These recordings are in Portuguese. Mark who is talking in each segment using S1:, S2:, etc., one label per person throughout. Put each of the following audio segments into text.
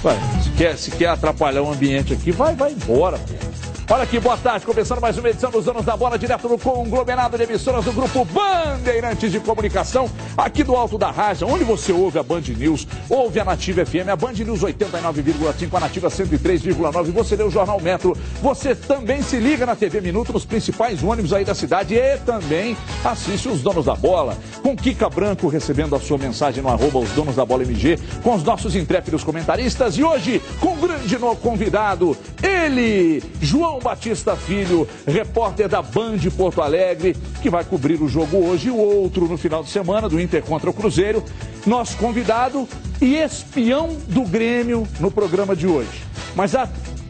S1: Vai, se quer atrapalhar o ambiente aqui, vai embora, pô. Olha aqui, boa tarde, começando mais uma edição dos Donos da Bola, direto no conglomerado de emissoras do Grupo Bandeirantes de Comunicação, aqui do Alto da Raja, onde você ouve a Band News, ouve a Nativa FM, a Band News 89,5, a Nativa 103,9, você lê o Jornal Metro, você também se liga na TV Minuto, nos principais ônibus aí da cidade e também assiste os Donos da Bola, com Kika Branco recebendo a sua mensagem no @ os Donos da Bola MG, com os nossos intrépidos comentaristas e hoje com um grande novo convidado, ele, João Batista Filho, repórter da Band Porto Alegre, que vai cobrir o jogo hoje e o outro no final de semana, do Inter contra o Cruzeiro. Nosso convidado e espião do Grêmio no programa de hoje. Mas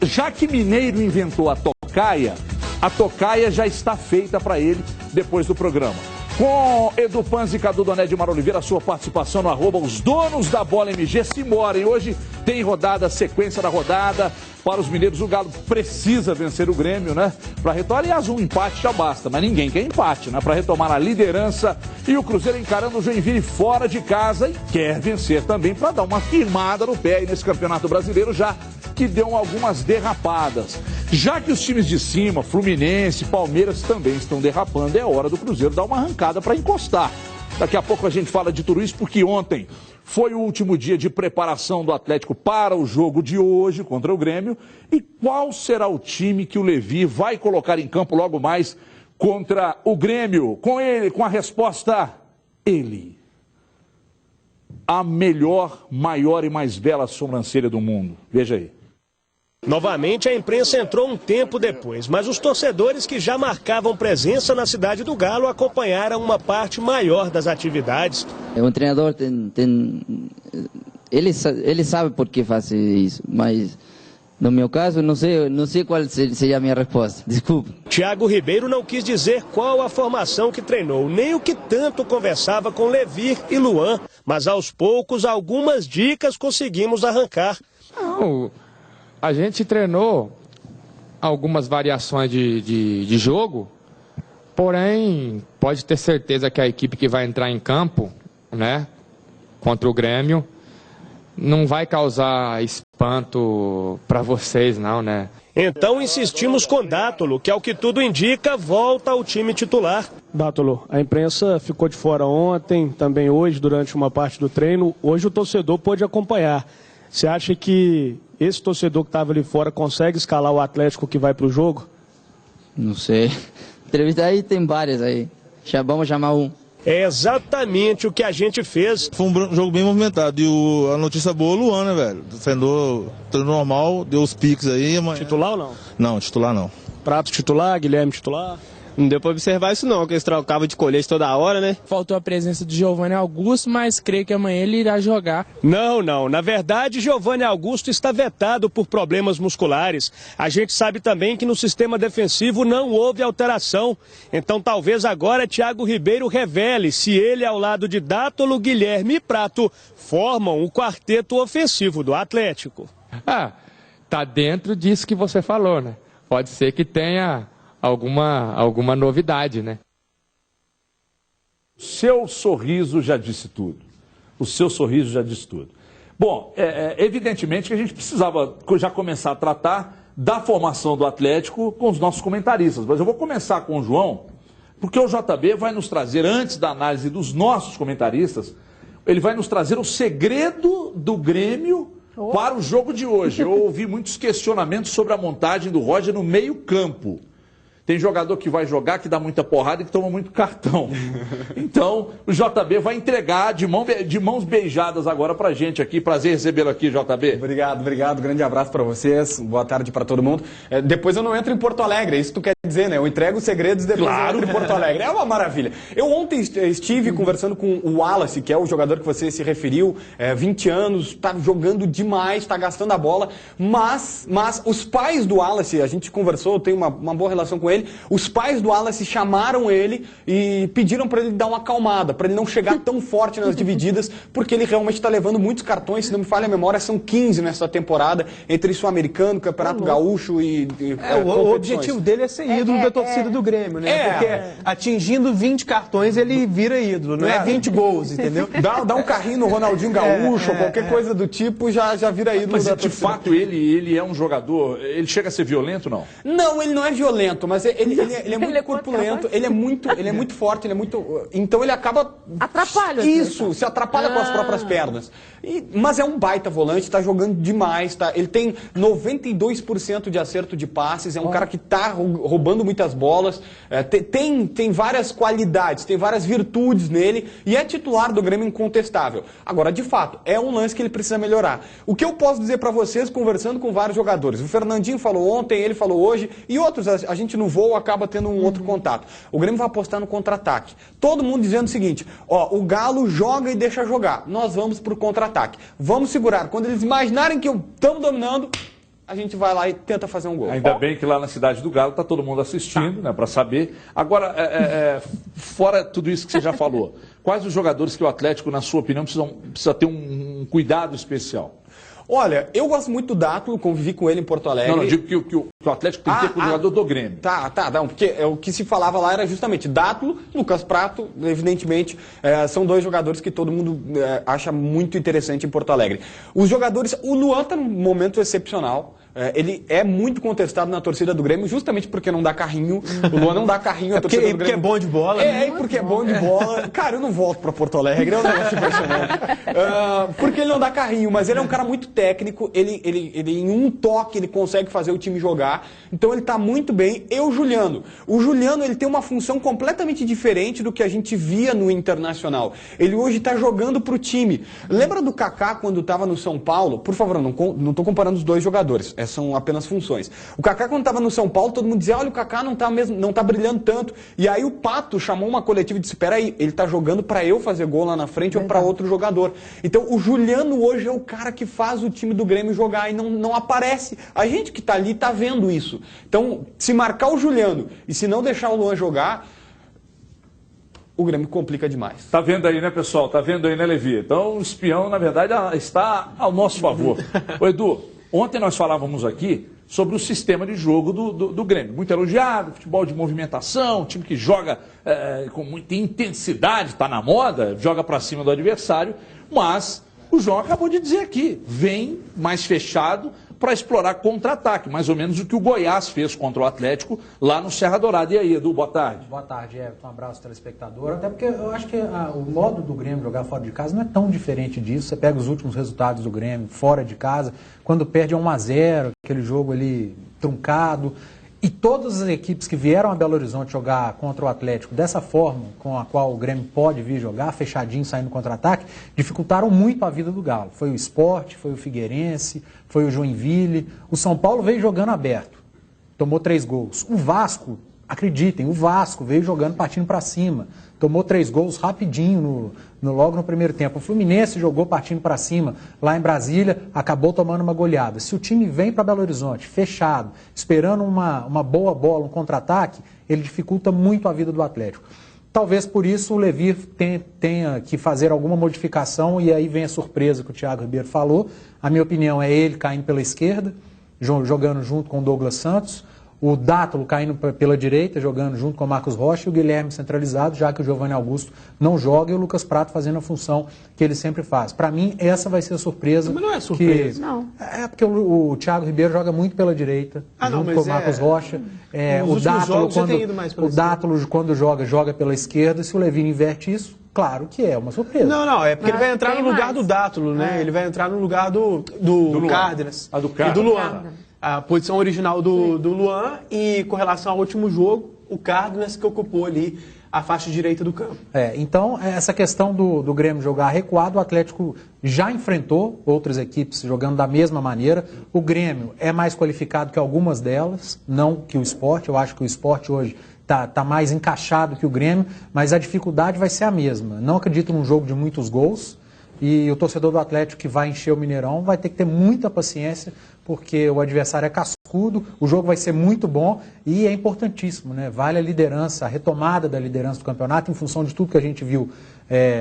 S1: já que Mineiro inventou a tocaia já está feita para ele depois do programa. Com Edu Panzi e Cadu Doné de Mar Oliveira, a sua participação no @ os Donos da Bola MG. Se morem, hoje tem rodada, sequência da rodada para os mineiros. O Galo precisa vencer o Grêmio, né? Para retomar, aliás, um empate já basta, mas ninguém quer empate, né? Para retomar a liderança. E o Cruzeiro encarando o Joinville fora de casa e quer vencer também para dar uma firmada no pé aí nesse Campeonato Brasileiro, já que deu algumas derrapadas. Já que os times de cima, Fluminense, Palmeiras, também estão derrapando, é hora do Cruzeiro dar uma arrancada para encostar. Daqui a pouco a gente fala de tudo isso, porque ontem foi o último dia de preparação do Atlético para o jogo de hoje contra o Grêmio. E qual será o time que o Levi vai colocar em campo logo mais contra o Grêmio? Com ele, com a resposta, ele. A melhor, maior e mais bela sobrancelha do mundo. Veja aí.
S2: Novamente, a imprensa entrou um tempo depois, mas os torcedores que já marcavam presença na cidade do Galo acompanharam uma parte maior das atividades.
S3: O treinador ele sabe por que faz isso, mas no meu caso não sei qual seria a minha resposta. Desculpa.
S2: Thiago Ribeiro não quis dizer qual a formação que treinou, nem o que tanto conversava com Levir e Luan, mas aos poucos algumas dicas conseguimos arrancar.
S4: A gente treinou algumas variações de jogo, porém, pode ter certeza que a equipe que vai entrar em campo, né, contra o Grêmio, não vai causar espanto para vocês, não, né?
S2: Então insistimos com Dátolo, que ao que tudo indica, volta ao time titular.
S5: Dátolo, a imprensa ficou de fora ontem, também hoje, durante uma parte do treino. Hoje o torcedor pôde acompanhar. Você acha que esse torcedor que estava ali fora consegue escalar o Atlético que vai para o jogo?
S3: Não sei. Entrevista aí tem várias aí. Já vamos chamar um.
S2: É exatamente o que a gente fez.
S6: Foi um jogo bem movimentado. E a notícia boa, o Luan, né, velho? Treinou normal, deu os piques aí. Mas...
S5: Titular ou não?
S6: Não, titular não.
S5: Prato titular, Guilherme titular?
S7: Não deu pra observar isso não, que eles trocavam de colete toda hora, né?
S8: Faltou a presença de Giovanni Augusto, mas creio que amanhã ele irá jogar.
S2: Não. Na verdade, Giovanni Augusto está vetado por problemas musculares. A gente sabe também que no sistema defensivo não houve alteração. Então talvez agora Thiago Ribeiro revele se ele, ao lado de Dátolo, Guilherme e Prato, formam o quarteto ofensivo do Atlético.
S4: Tá dentro disso que você falou, né? Pode ser que tenha alguma novidade, né?
S1: Seu sorriso já disse tudo. O seu sorriso já disse tudo. Bom, evidentemente que a gente precisava já começar a tratar da formação do Atlético com os nossos comentaristas. Mas eu vou começar com o João, porque o JB vai nos trazer, antes da análise dos nossos comentaristas, ele vai nos trazer o segredo do Grêmio para o jogo de hoje. Eu ouvi muitos questionamentos sobre a montagem do Roger no meio-campo. Tem jogador que vai jogar, que dá muita porrada e que toma muito cartão. Então, o JB vai entregar de mãos beijadas agora pra gente aqui. Prazer recebê-lo aqui, JB.
S9: Obrigado. Grande abraço pra vocês. Boa tarde pra todo mundo. Depois eu não entro em Porto Alegre, é isso que tu quer dizer, né? Eu entrego os segredos e depois eu entro em Porto Alegre. É uma maravilha. Eu ontem estive conversando com o Wallace, que é o jogador que você se referiu, 20 anos, tá jogando demais, tá gastando a bola, mas os pais do Wallace, a gente conversou, eu tenho uma boa relação com ele. Os pais do Wallace chamaram ele e pediram para ele dar uma acalmada, para ele não chegar tão forte nas divididas, porque ele realmente está levando muitos cartões, se não me falha a memória, são 15 nessa temporada, entre Sul-Americano, Campeonato Gaúcho e
S10: o objetivo dele é ser ídolo da torcida do Grêmio, né? Porque atingindo 20 cartões ele vira ídolo, não é 20 gols, entendeu?
S9: Dá um carrinho no Ronaldinho Gaúcho, ou qualquer coisa do tipo, já vira ídolo da torcida.
S1: Mas de fato ele é um jogador, ele chega a ser violento, não?
S9: Não, ele não é violento, mas ele é muito corpulento, ele é muito forte, ele é muito... Então ele acaba...
S11: Atrapalha.
S9: Isso, se atrapalha com as próprias pernas. Mas é um baita volante, tá jogando demais, tá? Ele tem 92% de acerto de passes, é um cara que tá roubando muitas bolas, tem várias qualidades, tem várias virtudes nele e é titular do Grêmio incontestável. Agora, de fato, é um lance que ele precisa melhorar. O que eu posso dizer para vocês, conversando com vários jogadores, o Fernandinho falou ontem, ele falou hoje, e outros, a gente no voo acaba tendo um outro contato. O Grêmio vai apostar no contra-ataque. Todo mundo dizendo o seguinte, ó, o Galo joga e deixa jogar, nós vamos pro contra-ataque. Vamos segurar. Quando eles imaginarem que estamos dominando, a gente vai lá e tenta fazer um gol.
S1: Ainda bem que lá na cidade do Galo está todo mundo assistindo, né, para saber. Agora, fora tudo isso que você já falou, quais os jogadores que o Atlético, na sua opinião, precisa ter um cuidado especial?
S9: Olha, eu gosto muito do Dátulo, convivi com ele em Porto Alegre.
S1: Não, digo que o Atlético tem que ter com o jogador do Grêmio.
S9: Não, porque o que se falava lá era justamente Dátulo, Lucas Prato, evidentemente, são dois jogadores que todo mundo acha muito interessante em Porto Alegre. Os jogadores, o Luan está num momento excepcional. Ele é muito contestado na torcida do Grêmio, justamente porque não dá carrinho. O Luan não dá carrinho à torcida do Grêmio.
S10: Porque é bom de bola.
S9: Porque é bom de bola. Cara, eu não volto para Porto Alegre, é um negócio impressionante. Porque ele não dá carrinho, mas ele é um cara muito técnico, ele em um toque ele consegue fazer o time jogar, então ele está muito bem. E o Juliano ele tem uma função completamente diferente do que a gente via no Internacional. Ele hoje está jogando para o time. Lembra do Kaká quando estava no São Paulo? Por favor, não estou comparando os dois jogadores. São apenas funções. O Kaká, quando estava no São Paulo, todo mundo dizia, olha, o Kaká não tá brilhando tanto. E aí o Pato chamou uma coletiva e disse, espera aí, ele está jogando para eu fazer gol lá na frente ou para outro jogador. Então o Juliano hoje é o cara que faz o time do Grêmio jogar e não aparece. A gente que está ali está vendo isso. Então, se marcar o Juliano e se não deixar o Luan jogar, o Grêmio complica demais.
S1: Tá vendo aí, né, pessoal? Tá vendo aí, né, Levi? Então o espião, na verdade, está ao nosso favor. Ô, Edu, ontem nós falávamos aqui sobre o sistema de jogo do Grêmio. Muito elogiado, futebol de movimentação, time que joga com muita intensidade, está na moda, joga para cima do adversário, mas o João acabou de dizer aqui, vem mais fechado para explorar contra-ataque, mais ou menos o que o Goiás fez contra o Atlético lá no Serra Dourada. E aí, Edu, boa tarde.
S12: Boa tarde, Everton. Um abraço, telespectador. Até porque eu acho que o modo do Grêmio jogar fora de casa não é tão diferente disso. Você pega os últimos resultados do Grêmio fora de casa, quando perde 1-0, aquele jogo ali truncado. E todas as equipes que vieram a Belo Horizonte jogar contra o Atlético dessa forma, com a qual o Grêmio pode vir jogar, fechadinho, saindo contra-ataque, dificultaram muito a vida do Galo. Foi o Sport, foi o Figueirense, foi o Joinville. O São Paulo veio jogando aberto, tomou 3 gols. O Vasco, acreditem, o Vasco veio jogando, partindo para cima. Tomou 3 gols rapidinho, logo no primeiro tempo. O Fluminense jogou partindo para cima, lá em Brasília, acabou tomando uma goleada. Se o time vem para Belo Horizonte, fechado, esperando uma boa bola, um contra-ataque, ele dificulta muito a vida do Atlético. Talvez por isso o Levi tenha que fazer alguma modificação, e aí vem a surpresa que o Thiago Ribeiro falou. A minha opinião é ele caindo pela esquerda, jogando junto com o Douglas Santos. O Dátulo caindo pela direita, jogando junto com o Marcos Rocha, e o Guilherme centralizado, já que o Giovanni Augusto não joga, e o Lucas Prato fazendo a função que ele sempre faz. Para mim, essa vai ser a surpresa.
S10: Mas não é surpresa.
S12: Não. É porque o Thiago Ribeiro joga muito pela direita, junto com o Marcos Rocha. O Dátulo, quando joga pela esquerda. Se o Levine inverte isso, claro que é uma surpresa.
S10: Não, é porque ele vai entrar no lugar do Dátulo, né? Ele vai entrar no lugar do Cárdenas e do Luan. A posição original do Luan, e com relação ao último jogo, o Cárdenas que ocupou ali a faixa direita do campo.
S12: Então, essa questão do Grêmio jogar recuado, o Atlético já enfrentou outras equipes jogando da mesma maneira. O Grêmio é mais qualificado que algumas delas, não que o Sport. Eu acho que o Sport hoje está mais encaixado que o Grêmio, mas a dificuldade vai ser a mesma. Não acredito num jogo de muitos gols. E o torcedor do Atlético que vai encher o Mineirão vai ter que ter muita paciência, porque o adversário é cascudo, o jogo vai ser muito bom e é importantíssimo, né? Vale a liderança, a retomada da liderança do campeonato em função de tudo que a gente viu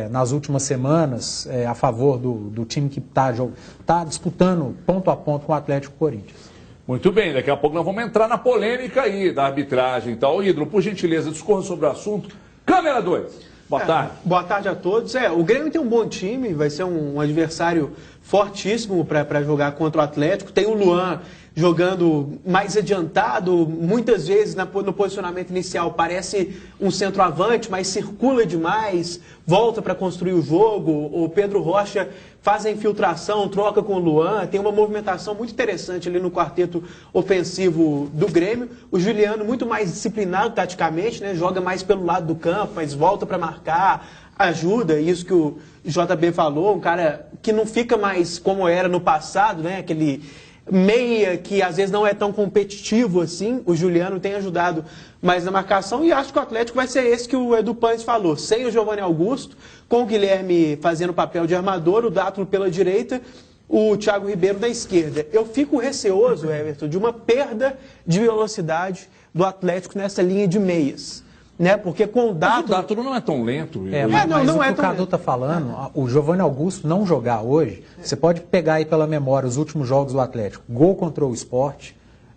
S12: nas últimas semanas a favor do time que está disputando ponto a ponto com o Atlético Corinthians.
S1: Muito bem, daqui a pouco nós vamos entrar na polêmica aí da arbitragem e tal. Ídolo, por gentileza, discorra sobre o assunto. Câmera 2. Boa tarde.
S10: Boa tarde a todos. O Grêmio tem um bom time, vai ser um adversário fortíssimo para jogar contra o Atlético. Tem o Luan jogando mais adiantado, muitas vezes no posicionamento inicial parece um centroavante, mas circula demais, volta para construir o jogo. O Pedro Rocha faz a infiltração, troca com o Luan, tem uma movimentação muito interessante ali no quarteto ofensivo do Grêmio. O Juliano muito mais disciplinado taticamente, né? Joga mais pelo lado do campo, mas volta para marcar, ajuda, isso que o JB falou, um cara que não fica mais como era no passado, né? Aquele meia que às vezes não é tão competitivo assim. O Juliano tem ajudado mais na marcação e acho que o Atlético vai ser esse que o Edu Panes falou, sem o Giovanni Augusto, com o Guilherme fazendo o papel de armador, o Dátulo pela direita, o Thiago Ribeiro na esquerda. Eu fico receoso, Everton, de uma perda de velocidade do Atlético nessa linha de meias. Né? Porque com o Dátulo...
S1: Mas o Dátulo não é tão lento.
S12: Mas o que o Cadu está falando, o Giovanni Augusto não jogar hoje, você pode pegar aí pela memória os últimos jogos do Atlético. Gol contra o Sport,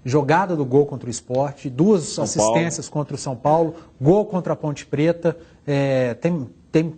S12: jogada do gol contra o Sport, 2 assistências contra o São Paulo, gol contra a Ponte Preta,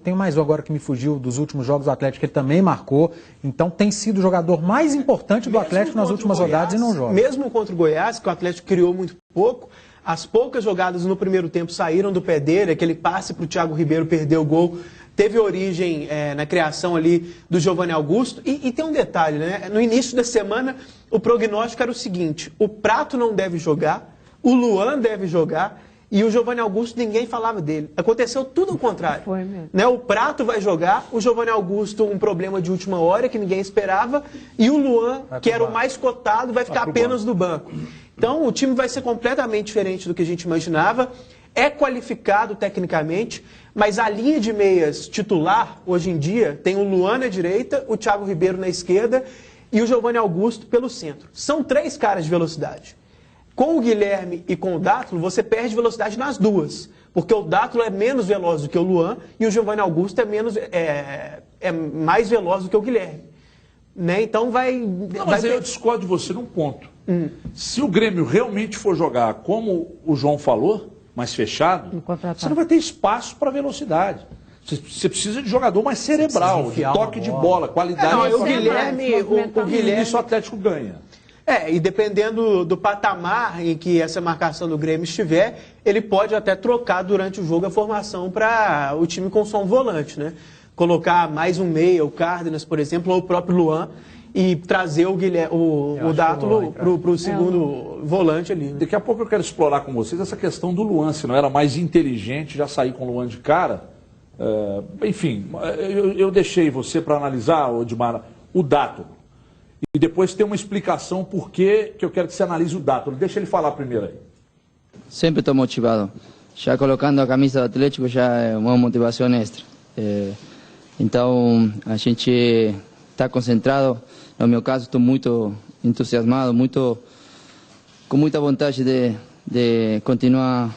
S12: tem mais um agora que me fugiu dos últimos jogos do Atlético, que ele também marcou. Então tem sido o jogador mais importante do Atlético nas últimas rodadas e não joga.
S10: Mesmo contra o Goiás, que o Atlético criou muito pouco, as poucas jogadas no primeiro tempo saíram do pé dele, aquele passe para o Thiago Ribeiro perder o gol, teve origem na criação ali do Giovanni Augusto. E tem um detalhe, né? No início da semana, o prognóstico era o seguinte: o Prato não deve jogar, o Luan deve jogar, e o Giovanni Augusto, ninguém falava dele. Aconteceu tudo ao contrário. Foi mesmo. Né? O Prato vai jogar, o Giovanni Augusto, um problema de última hora que ninguém esperava, e o Luan, que era o mais cotado, vai ficar apenas no banco. Então, o time vai ser completamente diferente do que a gente imaginava. É qualificado tecnicamente, mas a linha de meias titular, hoje em dia, tem o Luan na direita, o Thiago Ribeiro na esquerda e o Giovanni Augusto pelo centro. São 3 caras de velocidade. Com o Guilherme e com o Dátulo, você perde velocidade nas duas, porque o Dátulo é menos veloz do que o Luan e o Giovanni Augusto é mais veloz do que o Guilherme. Né? Então
S1: mas eu discordo de você num ponto. Se o Grêmio realmente for jogar como o João falou, mais fechado, você não vai ter espaço para velocidade. Você precisa de jogador mais cerebral, de toque de bola, qualidade.
S10: O Guilherme,
S1: isso o Atlético ganha.
S10: E dependendo do patamar em que essa marcação do Grêmio estiver, ele pode até trocar durante o jogo a formação para o time com só um volante, né? Colocar mais um meia, o Cárdenas, por exemplo, ou o próprio Luan, e trazer o Dátulo para o segundo volante ali. Né?
S1: Daqui a pouco eu quero explorar com vocês essa questão do Luan, se não era mais inteligente já sair com o Luan de cara. Enfim, eu deixei você para analisar, Odmar, o Dátulo. E depois tem uma explicação por que eu quero que você analise o Dátulo. Deixa ele falar primeiro aí.
S3: Sempre estou motivado. Já colocando a camisa do Atlético já é uma motivação extra. Então a gente está concentrado. No meu caso, estou muito entusiasmado, com muita vontade de continuar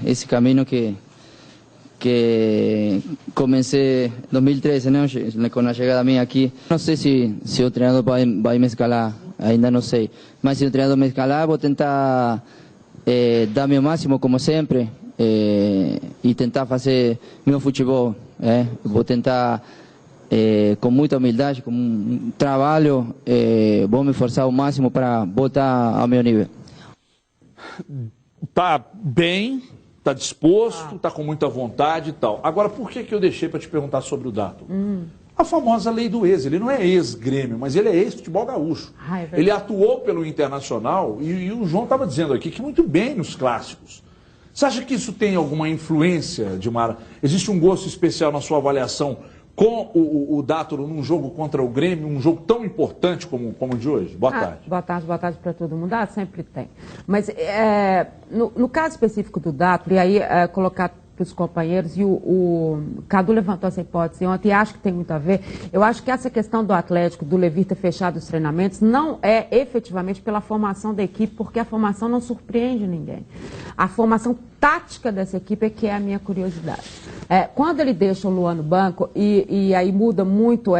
S3: esse caminho que comecei em 2013, né, com a chegada minha aqui. Não sei se o treinador vai me escalar, ainda não sei. Mas se o treinador me escalar, vou tentar dar meu máximo, como sempre, e tentar fazer meu futebol. Vou tentar, com muita humildade, com um trabalho, vou me esforçar ao máximo para voltar ao meu nível.
S1: Tá bem, tá disposto, tá com muita vontade e tal. Agora, por que eu deixei para te perguntar sobre o Dátulo? A famosa lei do ex. Ele não é ex-Grêmio, mas ele é ex-futebol gaúcho. Ele atuou pelo Internacional e o João estava dizendo aqui que muito bem nos clássicos. Você acha que isso tem alguma influência, Dilmara? Existe um gosto especial na sua avaliação com o Dátulo num jogo contra o Grêmio, um jogo tão importante como o de hoje? Boa tarde.
S11: Boa tarde para todo mundo. Sempre tem. Mas no caso específico do Dátulo, e aí colocar para os companheiros, e o Cadu levantou essa hipótese ontem e acho que tem muito a ver. Eu acho que essa questão do Atlético, do Levir ter fechado os treinamentos, não é efetivamente pela formação da equipe, porque a formação não surpreende ninguém. A formação tática dessa equipe é que é a minha curiosidade. Quando ele deixa o Luan no banco, e aí muda muito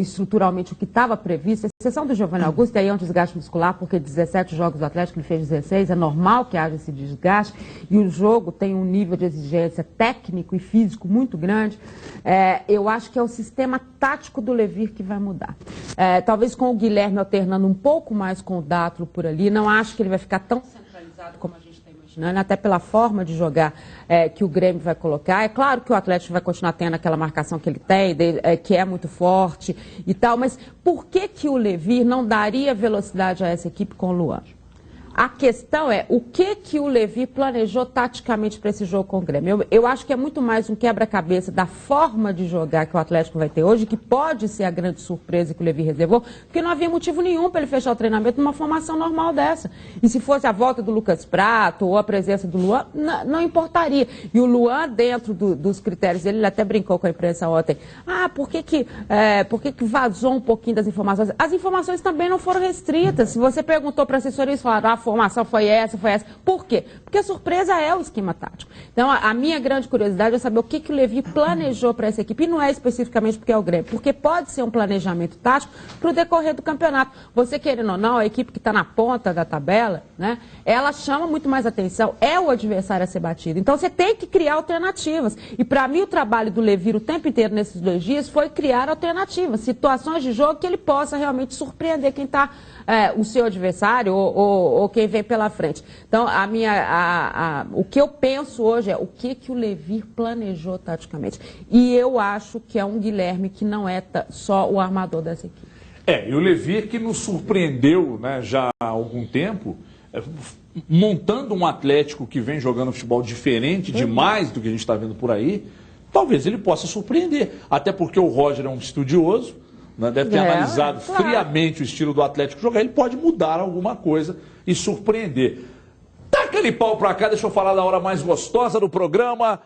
S11: estruturalmente o que estava previsto, a exceção do Giovanni Augusto, aí é um desgaste muscular, porque 17 jogos do Atlético ele fez 16, é normal que haja esse desgaste, e o jogo tem um nível de exigência técnico e físico muito grande. Eu acho que é o sistema tático do Levir que vai mudar. Talvez com o Guilherme alternando um pouco mais com o Dátulo por ali, não acho que ele vai ficar tão centralizado como a gente está imaginando, até pela forma de jogar que o Grêmio vai colocar. É claro que o Atlético vai continuar tendo aquela marcação que ele tem, que é muito forte e tal, mas por que o Levir não daria velocidade a essa equipe com o Luan? A questão é o que o Levir planejou taticamente para esse jogo com o Grêmio. Eu acho que é muito mais um quebra-cabeça da forma de jogar que o Atlético vai ter hoje, que pode ser a grande surpresa que o Levir reservou, porque não havia motivo nenhum para ele fechar o treinamento numa formação normal dessa. E se fosse a volta do Lucas Prato ou a presença do Luan, não importaria. E o Luan, dentro dos critérios dele, ele até brincou com a imprensa ontem. Por que vazou um pouquinho das informações? As informações também não foram restritas. Se você perguntou para a assessoria, eles falaram, a formação foi essa. Por quê? Porque a surpresa é o esquema tático. Então, a minha grande curiosidade é saber o que o Levir planejou para essa equipe. E não é especificamente porque é o Grêmio, porque pode ser um planejamento tático para o decorrer do campeonato. Você querendo ou não, a equipe que está na ponta da tabela, né, ela chama muito mais atenção, é o adversário a ser batido. Então, você tem que criar alternativas. E, para mim, o trabalho do Levir o tempo inteiro nesses 2 dias foi criar alternativas, situações de jogo que ele possa realmente surpreender quem está o seu adversário ou quem vem pela frente. Então, o que eu penso hoje é o que o Levir planejou taticamente. E eu acho que é um Guilherme que não é só o armador dessa equipe.
S1: E o Levir que nos surpreendeu, né, já há algum tempo, montando um Atlético que vem jogando futebol diferente demais do que a gente está vendo por aí, talvez ele possa surpreender. Até porque o Roger é um estudioso, deve ter analisado friamente o estilo do Atlético jogar, ele pode mudar alguma coisa e surpreender. Taca aquele pau pra cá, deixa eu falar da hora mais gostosa do programa.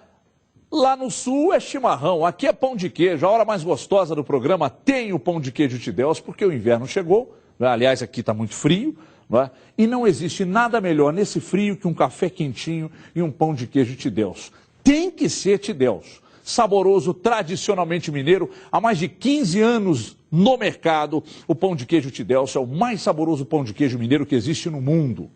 S1: Lá no sul é chimarrão, aqui é pão de queijo. A hora mais gostosa do programa tem o pão de queijo Tideus, porque o inverno chegou, né? Aliás, aqui está muito frio, né? E não existe nada melhor nesse frio que um café quentinho e um pão de queijo Tideus. Tem que ser Tideus. Saboroso, tradicionalmente mineiro, há mais de 15 anos no mercado. O pão de queijo Tideus é o mais saboroso pão de queijo mineiro que existe no mundo.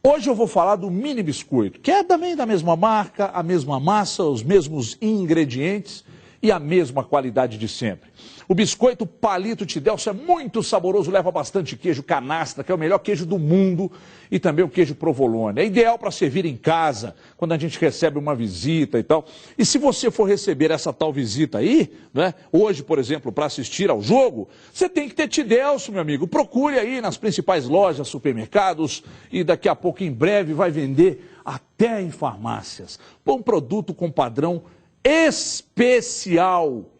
S1: Hoje eu vou falar do mini biscoito, que é também da mesma marca, a mesma massa, os mesmos ingredientes e a mesma qualidade de sempre. O biscoito Palito Tideus é muito saboroso, leva bastante queijo canastra, que é o melhor queijo do mundo, e também o queijo provolone. É ideal para servir em casa, quando a gente recebe uma visita e tal. E se você for receber essa tal visita aí, né, hoje, por exemplo, para assistir ao jogo, você tem que ter Tideus, meu amigo. Procure aí nas principais lojas, supermercados, e daqui a pouco, em breve, vai vender até em farmácias. Um produto com padrão especial.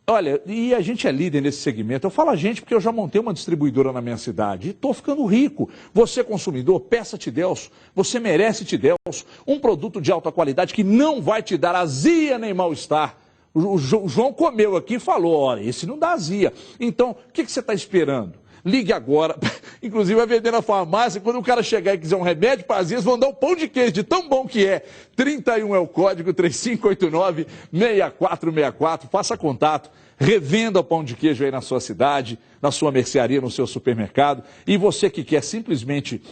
S1: Olha, e a gente é líder nesse segmento. Eu falo a gente porque eu já montei uma distribuidora na minha cidade e estou ficando rico. Você, consumidor, peça Tideus. Você merece Tideus. Um produto de alta qualidade que não vai te dar azia nem mal-estar. O João comeu aqui e falou, olha, esse não dá azia. Então, o que você está esperando? Ligue agora. Inclusive vai vender na farmácia. Quando o cara chegar e quiser um remédio para azias, vão dar um pão de queijo de tão bom que é. 31 é o código, 3589-6464. Faça contato. Revenda o pão de queijo aí na sua cidade, na sua mercearia, no seu supermercado. E você que quer simplesmente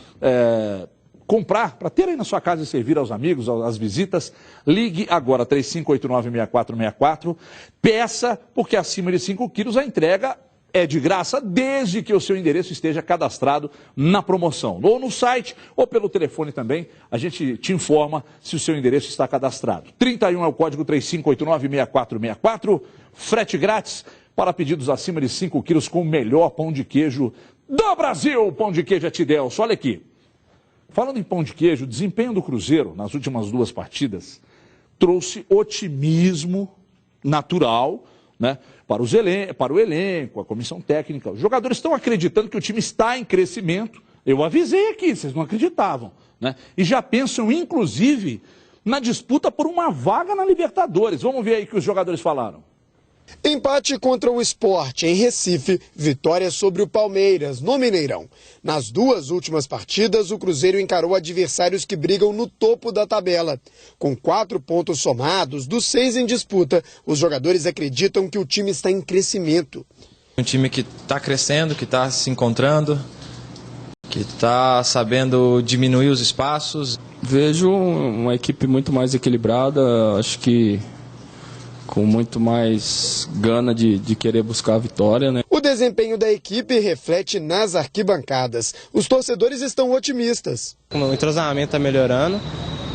S1: comprar, para ter aí na sua casa e servir aos amigos, às visitas, ligue agora, 3589-6464. Peça, porque acima de 5 quilos a entrega é de graça, desde que o seu endereço esteja cadastrado na promoção. Ou no site, ou pelo telefone também, a gente te informa se o seu endereço está cadastrado. 31 é o código, 3589-6464, frete grátis para pedidos acima de 5 quilos com o melhor pão de queijo do Brasil. Pão de queijo é Tideus. Olha aqui, falando em pão de queijo, o desempenho do Cruzeiro nas últimas 2 partidas trouxe otimismo natural, né, para o elenco, a comissão técnica. Os jogadores estão acreditando que o time está em crescimento. Eu avisei aqui, vocês não acreditavam, né? E já pensam, inclusive, na disputa por uma vaga na Libertadores. Vamos ver aí o que os jogadores falaram.
S13: Empate contra o Sport em Recife, vitória sobre o Palmeiras no Mineirão. Nas duas últimas partidas, o Cruzeiro encarou adversários que brigam no topo da tabela. Com 4 pontos somados, dos 6 em disputa, os jogadores acreditam que o time está em crescimento.
S14: Um time que está crescendo, que está se encontrando, que está sabendo diminuir os espaços.
S15: Vejo uma equipe muito mais equilibrada, acho que com muito mais gana de querer buscar a vitória, né?
S13: O desempenho da equipe reflete nas arquibancadas. Os torcedores estão otimistas.
S7: O entrosamento está melhorando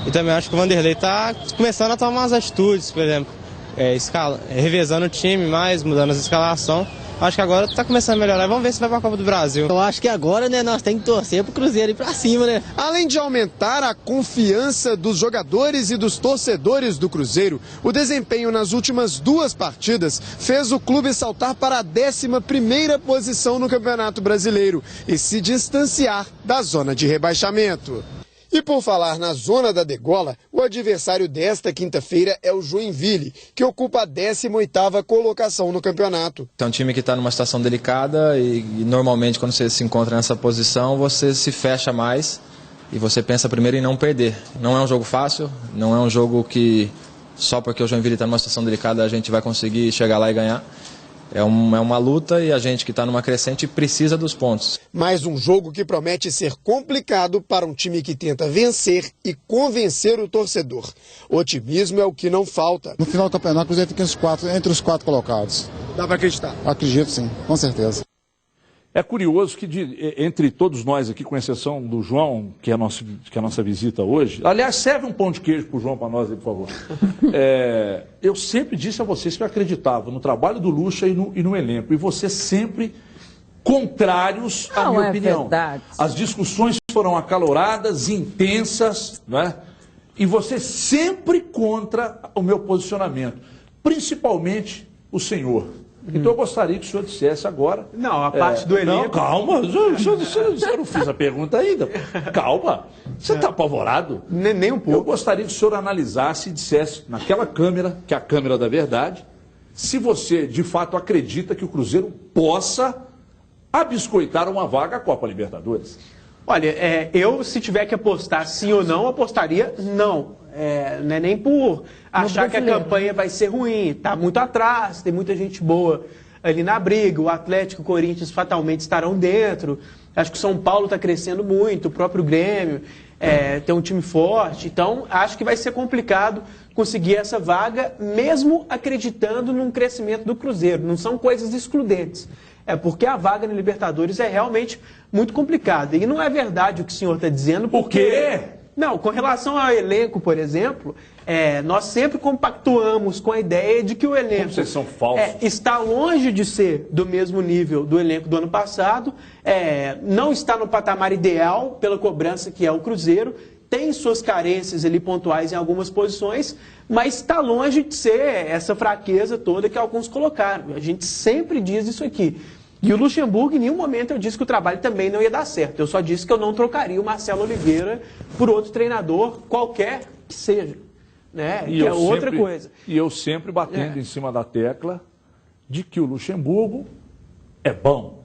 S7: e também acho que o Vanderlei está começando a tomar as atitudes, por exemplo, revezando o time mais, mudando as escalações. Acho que agora está começando a melhorar. Vamos ver se vai para a Copa do Brasil.
S16: Eu acho que agora, né, nós temos que torcer para o Cruzeiro ir para cima, né?
S13: Além de aumentar a confiança dos jogadores e dos torcedores do Cruzeiro, o desempenho nas últimas 2 partidas fez o clube saltar para a 11ª posição no Campeonato Brasileiro e se distanciar da zona de rebaixamento. E por falar na zona da degola, o adversário desta quinta-feira é o Joinville, que ocupa a 18ª colocação no campeonato.
S14: É um time que está numa situação delicada e normalmente quando você se encontra nessa posição, você se fecha mais e você pensa primeiro em não perder. Não é um jogo fácil, não é um jogo que só porque o Joinville está numa situação delicada a gente vai conseguir chegar lá e ganhar. É uma luta e a gente que está numa crescente precisa dos pontos.
S13: Mais um jogo que promete ser complicado para um time que tenta vencer e convencer o torcedor. Otimismo é o que não falta.
S17: No final do campeonato, o Cruzeiro fica entre os 4 colocados.
S13: Dá para acreditar?
S17: Acredito sim, com certeza.
S1: É curioso que entre todos nós aqui, com exceção do João, que é a nossa visita hoje, aliás, serve um pão de queijo para o João, para nós aí, por favor. Eu sempre disse a vocês que eu acreditava no trabalho do Lucha e no elenco, e vocês sempre contrários à minha opinião.
S11: Verdade.
S1: As discussões foram acaloradas, intensas, né? E você sempre contra o meu posicionamento, principalmente o senhor. Então eu gostaria que o senhor dissesse agora...
S10: Não, a parte do elenco...
S1: Não, calma, eu não fiz a pergunta ainda. Calma, você está apavorado?
S10: Nem um pouco.
S1: Eu gostaria que o senhor analisasse e dissesse naquela câmera, que é a câmera da verdade, se você de fato acredita que o Cruzeiro possa abiscoitar uma vaga à Copa Libertadores.
S10: Olha, eu se tiver que apostar sim ou não, apostaria não. Não é nem por achar que a campanha vai ser ruim, está muito atrás, tem muita gente boa ali na briga, o Atlético e o Corinthians fatalmente estarão dentro, acho que o São Paulo está crescendo muito, o próprio Grêmio tem um time forte, então acho que vai ser complicado conseguir essa vaga, mesmo acreditando num crescimento do Cruzeiro, não são coisas excludentes. Porque a vaga na Libertadores é realmente muito complicada. E não é verdade o que o senhor está dizendo, porque...
S1: O quê?
S10: Não, com relação ao elenco, por exemplo, nós sempre compactuamos com a ideia de que o elenco...
S1: Como vocês são falsos.
S10: Está longe de ser do mesmo nível do elenco do ano passado, não está no patamar ideal pela cobrança que é o Cruzeiro, tem suas carências ali pontuais em algumas posições, mas está longe de ser essa fraqueza toda que alguns colocaram. A gente sempre diz isso aqui. E o Luxemburgo, em nenhum momento eu disse que o trabalho também não ia dar certo. Eu só disse que eu não trocaria o Marcelo Oliveira por outro treinador, qualquer que seja. Né?
S1: E
S10: que é outra coisa.
S1: E eu sempre batendo em cima da tecla de que o Luxemburgo é bom.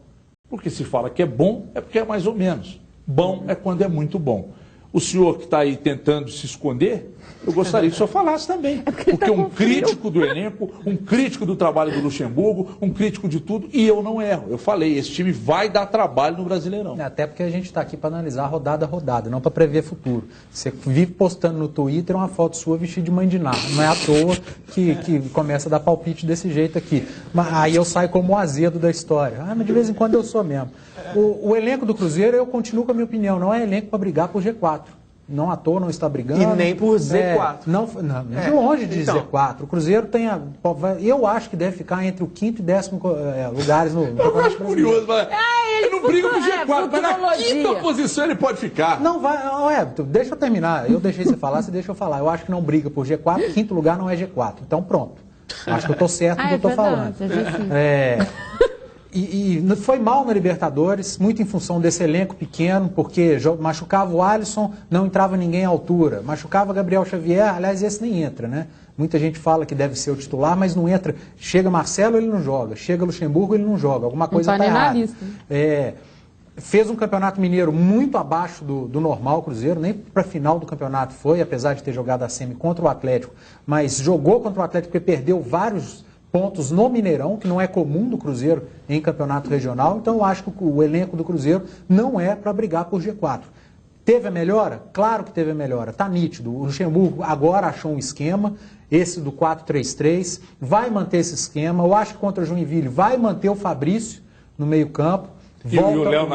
S1: Porque se fala que é bom, é porque é mais ou menos. Bom é quando é muito bom. O senhor que está aí tentando se esconder, eu gostaria que o senhor falasse também. Porque um crítico do elenco, um crítico do trabalho do Luxemburgo, um crítico de tudo, e eu não erro. Eu falei, esse time vai dar trabalho no Brasileirão.
S12: Até porque a gente está aqui para analisar rodada a rodada, não para prever futuro. Você vive postando no Twitter uma foto sua vestida de mãe de nada. Não é à toa que começa a dar palpite desse jeito aqui. Mas aí eu saio como o azedo da história. Mas de vez em quando eu sou mesmo. O elenco do Cruzeiro, eu continuo com a minha opinião, não é elenco para brigar por G4. Não à toa não está brigando.
S10: E nem por Z4.
S12: Não, de longe de Z4. O Cruzeiro tem eu acho que deve ficar entre o 5º e 10º lugares no...
S1: Eu acho curioso, mas ele não briga por G4, mas na 5ª posição ele pode ficar.
S12: Não vai, deixa eu terminar. Eu deixei você falar, você deixa eu falar. Eu acho que não briga por G4, 5º lugar não é G4. Então pronto. Acho que eu estou certo no que eu estou falando. E foi mal na Libertadores, muito em função desse elenco pequeno, porque machucava o Alisson, não entrava ninguém à altura. Machucava Gabriel Xavier, aliás, esse nem entra, né? Muita gente fala que deve ser o titular, mas não entra. Chega Marcelo, ele não joga. Chega Luxemburgo, ele não joga. Alguma coisa está errada. Fez um campeonato mineiro muito abaixo do normal, o Cruzeiro, nem para a final do campeonato foi, apesar de ter jogado a semi contra o Atlético, mas jogou contra o Atlético porque perdeu vários pontos no Mineirão, que não é comum do Cruzeiro em campeonato regional. Então eu acho que o elenco do Cruzeiro não é para brigar por G4. Teve a melhora? Claro que teve a melhora, está nítido. O Luxemburgo agora achou um esquema, esse do 4-3-3, vai manter esse esquema. Eu acho que contra o Joinville vai manter o Fabrício no meio campo.
S1: E o Léo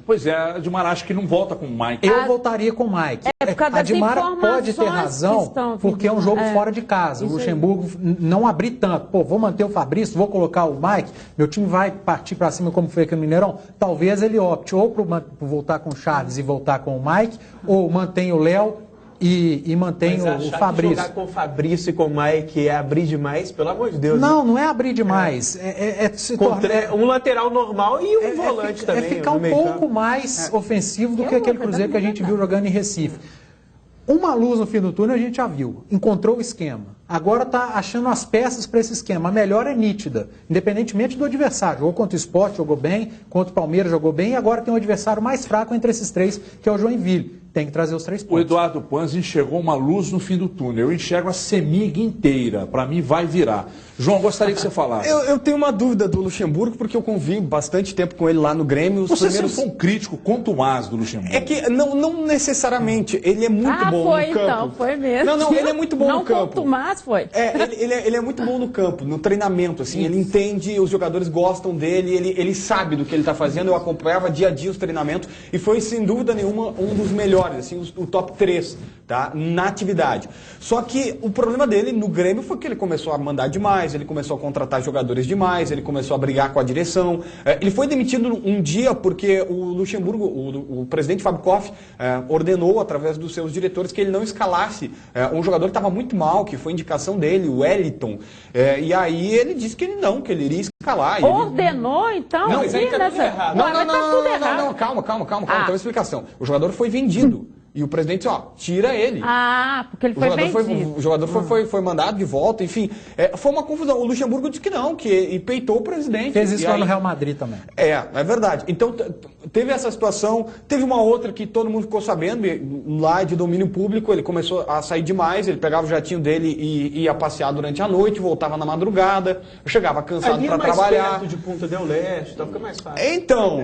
S1: Pois é, a Admar acha que não volta com o Mike.
S12: Eu voltaria com o Mike. A Admar pode ter razão, porque é um jogo fora de casa. O Luxemburgo não abrir tanto. Pô, vou manter o Fabrício, vou colocar o Mike, meu time vai partir para cima como foi aqui no Mineirão. Talvez ele opte ou por voltar com o Charles e voltar com o Mike, ou mantém o Léo e mantém o Fabrício.
S10: Jogar com o Fabrício e com o Mike é abrir demais, pelo amor de Deus.
S12: Não é abrir demais.
S10: Um lateral normal e um volante também.
S12: É ficar um pouco mais ofensivo do que aquele Cruzeiro que a gente viu jogando em Recife. Uma luz no fim do túnel a gente já viu. Encontrou o esquema. Agora está achando as peças para esse esquema. A melhor é nítida, independentemente do adversário. Jogou contra o Sport, jogou bem. Contra o Palmeiras, jogou bem. E agora tem um adversário mais fraco entre esses três, que é o Joinville. Tem que trazer os 3 pontos.
S1: O Eduardo Panzi enxergou uma luz no fim do túnel. Eu enxergo a semiga inteira. Para mim, vai virar. João, gostaria que você falasse.
S9: Eu tenho uma dúvida do Luxemburgo, porque eu convivo bastante tempo com ele lá no Grêmio.
S1: Você sempre foi um crítico contumaz do Luxemburgo.
S9: É que não necessariamente. Ele é muito bom no campo.
S11: Então, foi mesmo.
S9: Não, ele é muito bom no campo.
S11: Não contumaz, foi.
S9: Ele é muito bom no campo, no treinamento, assim. Ele entende, os jogadores gostam dele, ele sabe do que ele está fazendo. Eu acompanhava dia a dia os treinamentos e foi, sem dúvida nenhuma, um dos melhores, assim, o top 3, tá? Na atividade. Só que o problema dele no Grêmio foi que ele começou a mandar demais, ele começou a contratar jogadores demais, ele começou a brigar com a direção. Ele foi demitido um dia porque o Luxemburgo, o presidente Fábio Koff, ordenou, através dos seus diretores, que ele não escalasse um jogador que estava muito mal, que foi indicação dele, o Wellington. E aí ele disse que ele iria escalar.
S11: Ordenou, então?
S9: Não, mas aí tá tudo errado. Não, calma, tem uma explicação. O jogador foi vendido. E o presidente, tira ele.
S11: Porque ele foi vendido.
S9: O jogador foi mandado de volta, enfim. Foi uma confusão. O Luxemburgo disse que não, e peitou o presidente.
S12: Fez isso lá no Real Madrid também.
S9: É verdade. Então, teve essa situação. Teve uma outra que todo mundo ficou sabendo, lá de domínio público, ele começou a sair demais, ele pegava o jatinho dele e ia passear durante a noite, voltava na madrugada, chegava cansado para trabalhar.
S10: Perto de Punta del Leste, então fica mais fácil.
S9: Então,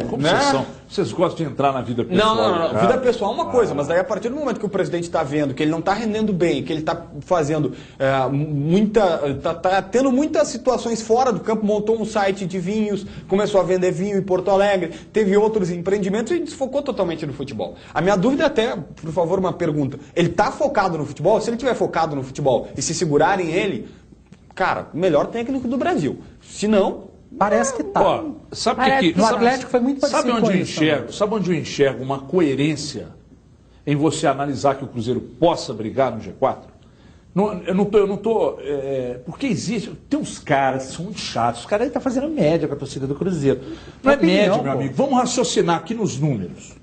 S1: vocês gostam de entrar na vida pessoal?
S9: Não. Vida pessoal é uma coisa, mas daí a partir do momento que o presidente está vendo que ele não está rendendo bem, que ele está fazendo tá tendo muitas situações fora do campo, montou um site de vinhos, começou a vender vinho em Porto Alegre, teve outros empreendimentos e desfocou totalmente no futebol. A minha dúvida é até, por favor, uma pergunta. Ele está focado no futebol? Se ele estiver focado no futebol e se segurarem ele, cara, o melhor técnico do Brasil. Se não...
S12: Parece que tá.
S1: No
S12: Atlético foi muito parecido com isso.
S1: Sabe onde eu enxergo uma coerência em você analisar que o Cruzeiro possa brigar no G4? Eu não tô porque existe... Tem uns caras que são muito chatos. Os caras aí estão fazendo média com a torcida do Cruzeiro. Não é média, meu amigo. Vamos raciocinar aqui nos números.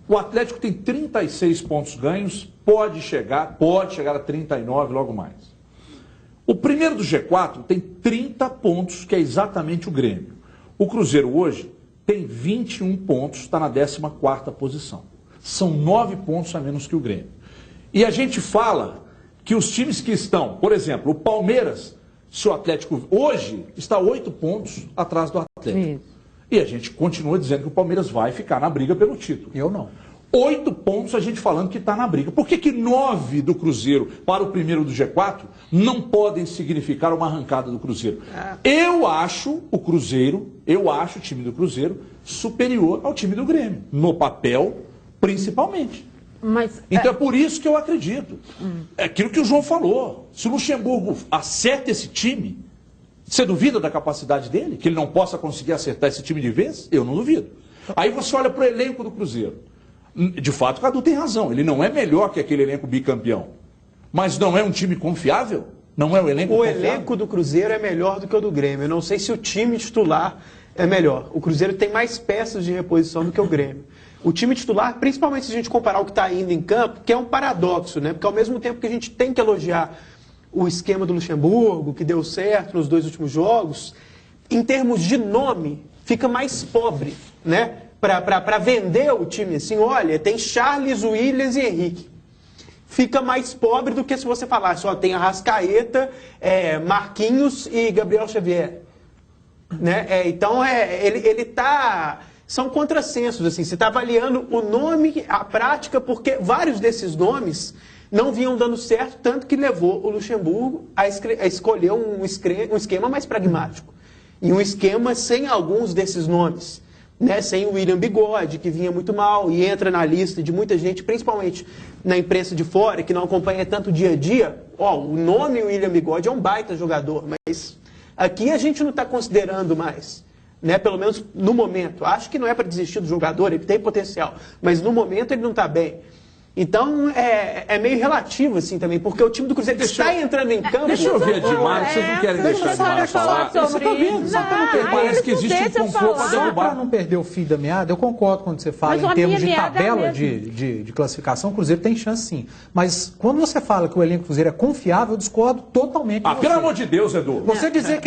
S1: O Atlético tem 36 pontos ganhos, pode chegar a 39 logo mais. O primeiro do G4 tem 30 pontos, que é exatamente o Grêmio. O Cruzeiro hoje tem 21 pontos, está na 14ª posição. São 9 pontos a menos que o Grêmio. E a gente fala que os times que estão, por exemplo, o Palmeiras, se o Atlético hoje está 8 pontos atrás do Atlético. E a gente continua dizendo que o Palmeiras vai ficar na briga pelo título.
S12: Eu não.
S1: 8 pontos a gente falando que está na briga. Por que 9 do Cruzeiro para o primeiro do G4 não podem significar uma arrancada do Cruzeiro? Eu acho o time do Cruzeiro superior ao time do Grêmio. No papel, principalmente. Então é por isso que eu acredito. É aquilo que o João falou. Se o Luxemburgo acerta esse time, você duvida da capacidade dele? Que ele não possa conseguir acertar esse time de vez? Eu não duvido. Aí você olha para o elenco do Cruzeiro. De fato, o Cadu tem razão. Ele não é melhor que aquele elenco bicampeão. Mas não é um time confiável? Não é um elenco confiável?
S10: O elenco do Cruzeiro é melhor do que o do Grêmio. Eu não sei se o time titular é melhor. O Cruzeiro tem mais peças de reposição do que o Grêmio. O time titular, principalmente se a gente comparar o que está indo em campo, que é um paradoxo, né? Porque ao mesmo tempo que a gente tem que elogiar o esquema do Luxemburgo, que deu certo nos 2 últimos jogos, em termos de nome, fica mais pobre, né? Para vender o time assim, olha, tem Charles, Williams e Henrique. Fica mais pobre do que se você falasse, ó, tem Arrascaeta, Marquinhos e Gabriel Xavier. Né? Então, ele tá... São contrassensos, assim, você está avaliando o nome, a prática, porque vários desses nomes não vinham dando certo, tanto que levou o Luxemburgo a escolher um esquema mais pragmático. E um esquema sem alguns desses nomes, né? Sem o William Bigode, que vinha muito mal e entra na lista de muita gente, principalmente na imprensa de fora, que não acompanha tanto o dia a dia. Ó, o nome William Bigode é um baita jogador, mas aqui a gente não está considerando mais. Né, pelo menos no momento. Acho que não é para desistir do jogador, ele tem potencial, mas no momento ele não está bem. Então é meio relativo assim também, porque o time do Cruzeiro está entrando em campo.
S1: Deixa eu ouvir a Edmar, vocês não querem deixar a Edmar falar.
S12: Parece que existe um complô para derrubar. Para não perder o fio da meada, eu concordo quando você fala em termos de tabela de classificação, o Cruzeiro tem chance sim. Mas quando você fala que o elenco do Cruzeiro é confiável, eu discordo totalmente.
S1: Pelo amor de Deus, Edu.
S12: Você dizer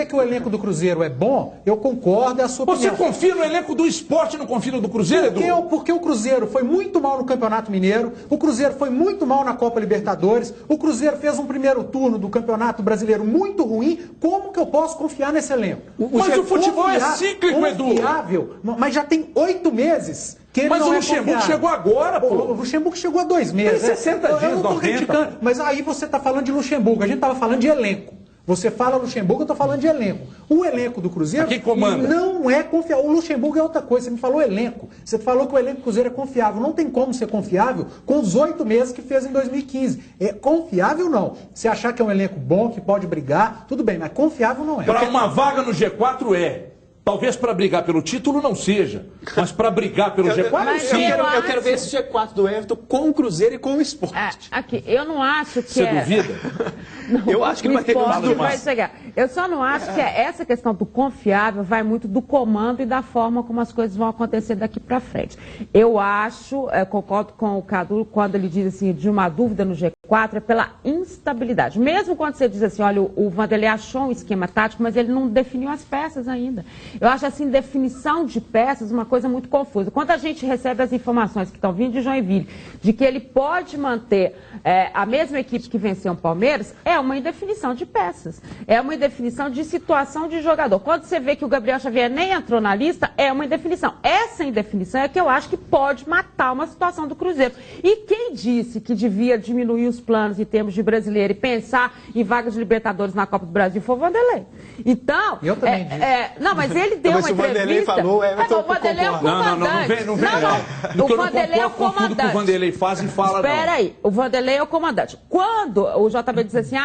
S12: que o elenco do Cruzeiro é bom, eu concordo, é a sua opinião.
S1: Você confia no elenco do Sport e não confia no do Cruzeiro, Edu?
S12: Porque o Cruzeiro foi muito mal no Campeonato Mineiro, o Cruzeiro foi muito mal na Copa Libertadores, o Cruzeiro fez um primeiro turno do Campeonato Brasileiro muito ruim. Como que eu posso confiar nesse elenco?
S1: Mas o futebol é cíclico, Edu.
S12: Mas já tem 8 meses que ele não é confiável. Mas o Luxemburgo chegou agora, pô. O Luxemburgo chegou há 2 meses.
S1: Tem 60 dias,
S12: eu não tô criticando, mas aí você está falando de Luxemburgo, a gente estava falando de elenco. Você fala Luxemburgo, eu estou falando de elenco. O elenco do Cruzeiro não é confiável. O Luxemburgo é outra coisa. Você me falou elenco. Você falou que o elenco do Cruzeiro é confiável. Não tem como ser confiável com os 8 meses que fez em 2015. É confiável não. Se achar que é um elenco bom, que pode brigar, tudo bem, mas confiável não é.
S1: Para uma vaga no G4 é. Talvez para brigar pelo título não seja, mas para brigar pelo G4 sim.
S10: Eu quero ver esse G4 do Everton com o Cruzeiro e com o Sport.
S11: Aqui, eu não acho que
S1: Você duvida?
S11: Não,
S10: eu acho que não vai ter
S11: vai chegar. Eu só não acho que essa questão do confiável vai muito do comando e da forma como as coisas vão acontecer daqui para frente. Eu acho, concordo com o Cadu quando ele diz assim, de uma dúvida no G4, é pela instabilidade. Mesmo quando você diz assim, olha, o Vanderlei achou um esquema tático, mas ele não definiu as peças ainda. Eu acho assim, definição de peças uma coisa muito confusa. Quando a gente recebe as informações que estão vindo de Joinville, de que ele pode manter a mesma equipe que venceu o Palmeiras, é uma indefinição de peças. É uma indefinição de situação de jogador. Quando você vê que o Gabriel Xavier nem entrou na lista, é uma indefinição. Essa indefinição é que eu acho que pode matar uma situação do Cruzeiro. E quem disse que devia diminuir os planos em termos de brasileiro e pensar em vagas de Libertadores na Copa do Brasil foi o Vanderlei. Então,
S12: eu também disse.
S11: Não, mas ele deu uma entrevista.
S10: O Vanderlei falou,
S11: o Vanderlei é o comandante.
S1: Não vem.
S11: O Vanderlei é o comandante.
S1: Tudo que o Vanderlei faz e fala, não.
S11: Espera aí, o Vanderlei é o comandante. Quando o JB diz assim,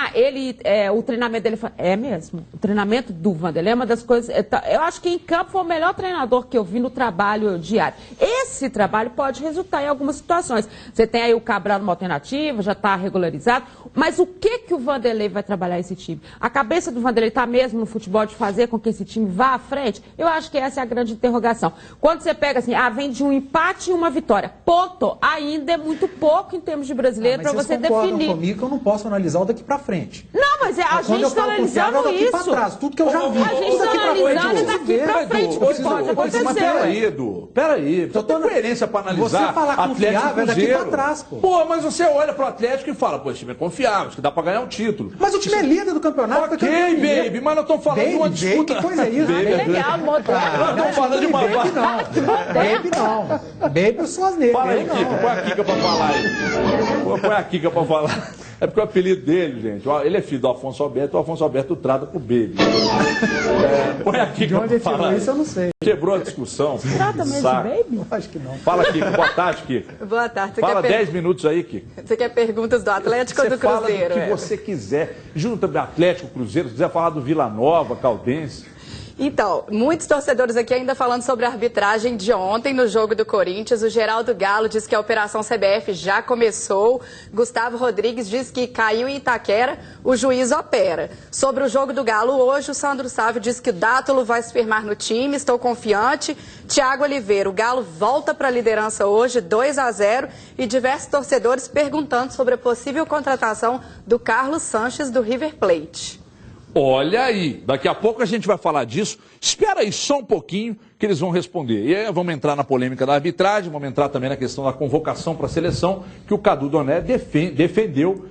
S11: o treinamento dele... É mesmo. O treinamento do Vanderlei é uma das coisas... Eu acho que em campo foi o melhor treinador que eu vi no trabalho diário. Esse trabalho pode resultar em algumas situações. Você tem aí o Cabral numa alternativa, já está regularizado. Mas o que o Vanderlei vai trabalhar esse time? A cabeça do Vanderlei está mesmo no futebol de fazer com que esse time vá à frente? Eu acho que essa é a grande interrogação. Quando você pega assim, vem de um empate e uma vitória. Ponto. Ainda é muito pouco em termos de brasileiro para você definir.
S12: Comigo que eu não posso analisar o daqui para frente.
S11: Não, mas a gente está analisando isso.
S12: Para trás, tudo que eu já vi.
S11: A gente está analisando daqui para frente. O que pode acontecer.
S1: Mas peraí, Edu. Peraí. Precisa ter coerência para analisar.
S12: Você falar confiável é daqui para trás, pô.
S1: Pô, mas você olha pro Atlético e fala, pô, esse time é confiável, acho que dá para ganhar um título.
S12: Mas o time é líder do campeonato.
S1: Ok, baby, mas nós estamos falando de uma disputa.
S12: Que coisa é isso?
S11: Legal, motor.
S1: Nós estamos falando de uma
S12: Baby não. Baby eu sou asneiro.
S1: Fala aí, Kika, põe a Kika pra falar aí. Põe a Kika pra falar. É porque o apelido dele, gente, ele é filho do Afonso Alberto, o Afonso Alberto trata com o Baby. Põe a Kika pra falar.
S12: Isso eu não sei.
S1: Quebrou a discussão.
S11: Trata mesmo de Baby?
S12: Acho que não.
S1: Fala, Kika. Boa tarde, Kika.
S18: Boa tarde.
S1: Fala 10 minutos aí, Kika.
S18: Você quer perguntas do Atlético ou do Cruzeiro?
S1: Fala do que você quiser. Junta do Atlético, Cruzeiro, se quiser falar do Vila Nova, Caldense.
S18: Então, muitos torcedores aqui ainda falando sobre a arbitragem de ontem no jogo do Corinthians. O Geraldo Galo diz que a Operação CBF já começou. Gustavo Rodrigues diz que caiu em Itaquera, o juiz opera. Sobre o jogo do Galo hoje, o Sandro Sávio diz que o Dátulo vai se firmar no time, estou confiante. Thiago Oliveira, o Galo volta para a liderança hoje, 2-0. E diversos torcedores perguntando sobre a possível contratação do Carlos Sanches do River Plate.
S1: Olha aí, daqui a pouco a gente vai falar disso. Espera aí só um pouquinho que eles vão responder. E aí vamos entrar na polêmica da arbitragem, vamos entrar também na questão da convocação para a seleção, que o Cadu Doné defendeu,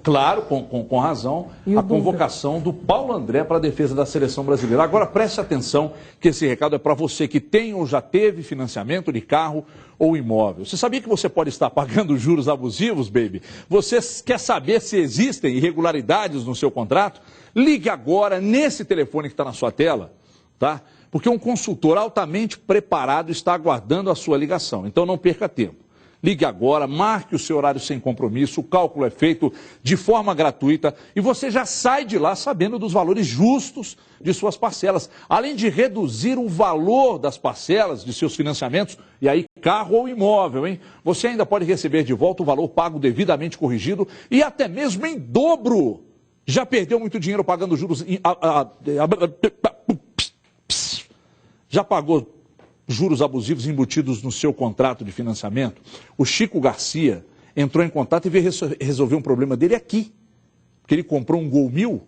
S1: claro, com razão, a convocação do Paulo André para a defesa da seleção brasileira. Agora preste atenção que esse recado é para você que tem ou já teve financiamento de carro ou imóvel. Você sabia que você pode estar pagando juros abusivos, baby? Você quer saber se existem irregularidades no seu contrato? Ligue agora nesse telefone que está na sua tela, tá? Porque um consultor altamente preparado está aguardando a sua ligação. Então não perca tempo. Ligue agora, marque o seu horário sem compromisso, o cálculo é feito de forma gratuita e você já sai de lá sabendo dos valores justos de suas parcelas. Além de reduzir o valor das parcelas de seus financiamentos, e aí carro ou imóvel, hein? Você ainda pode receber de volta o valor pago devidamente corrigido e até mesmo em dobro. Já perdeu muito dinheiro pagando juros? Já pagou juros abusivos embutidos no seu contrato de financiamento? O Chico Garcia entrou em contato e veio resolver um problema dele aqui. Porque ele comprou um Gol 1000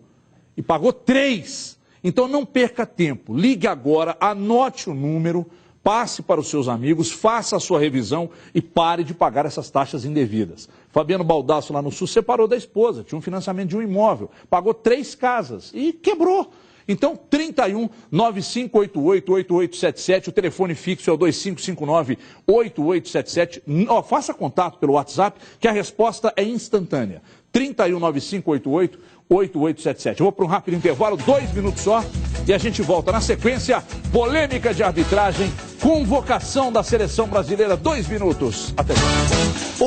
S1: e pagou 3. Então não perca tempo. Ligue agora, anote o número, passe para os seus amigos, faça a sua revisão e pare de pagar essas taxas indevidas. Fabiano Baldasso lá no Sul separou da esposa, tinha um financiamento de um imóvel, pagou 3 casas e quebrou. Então, 31 9588 8877, o telefone fixo é o 2559 8877. Faça contato pelo WhatsApp, que a resposta é instantânea. 31 9588 8877. Eu vou para um rápido intervalo, 2 minutos só, e a gente volta na sequência. Polêmica de arbitragem, convocação da seleção brasileira, 2 minutos. Até já.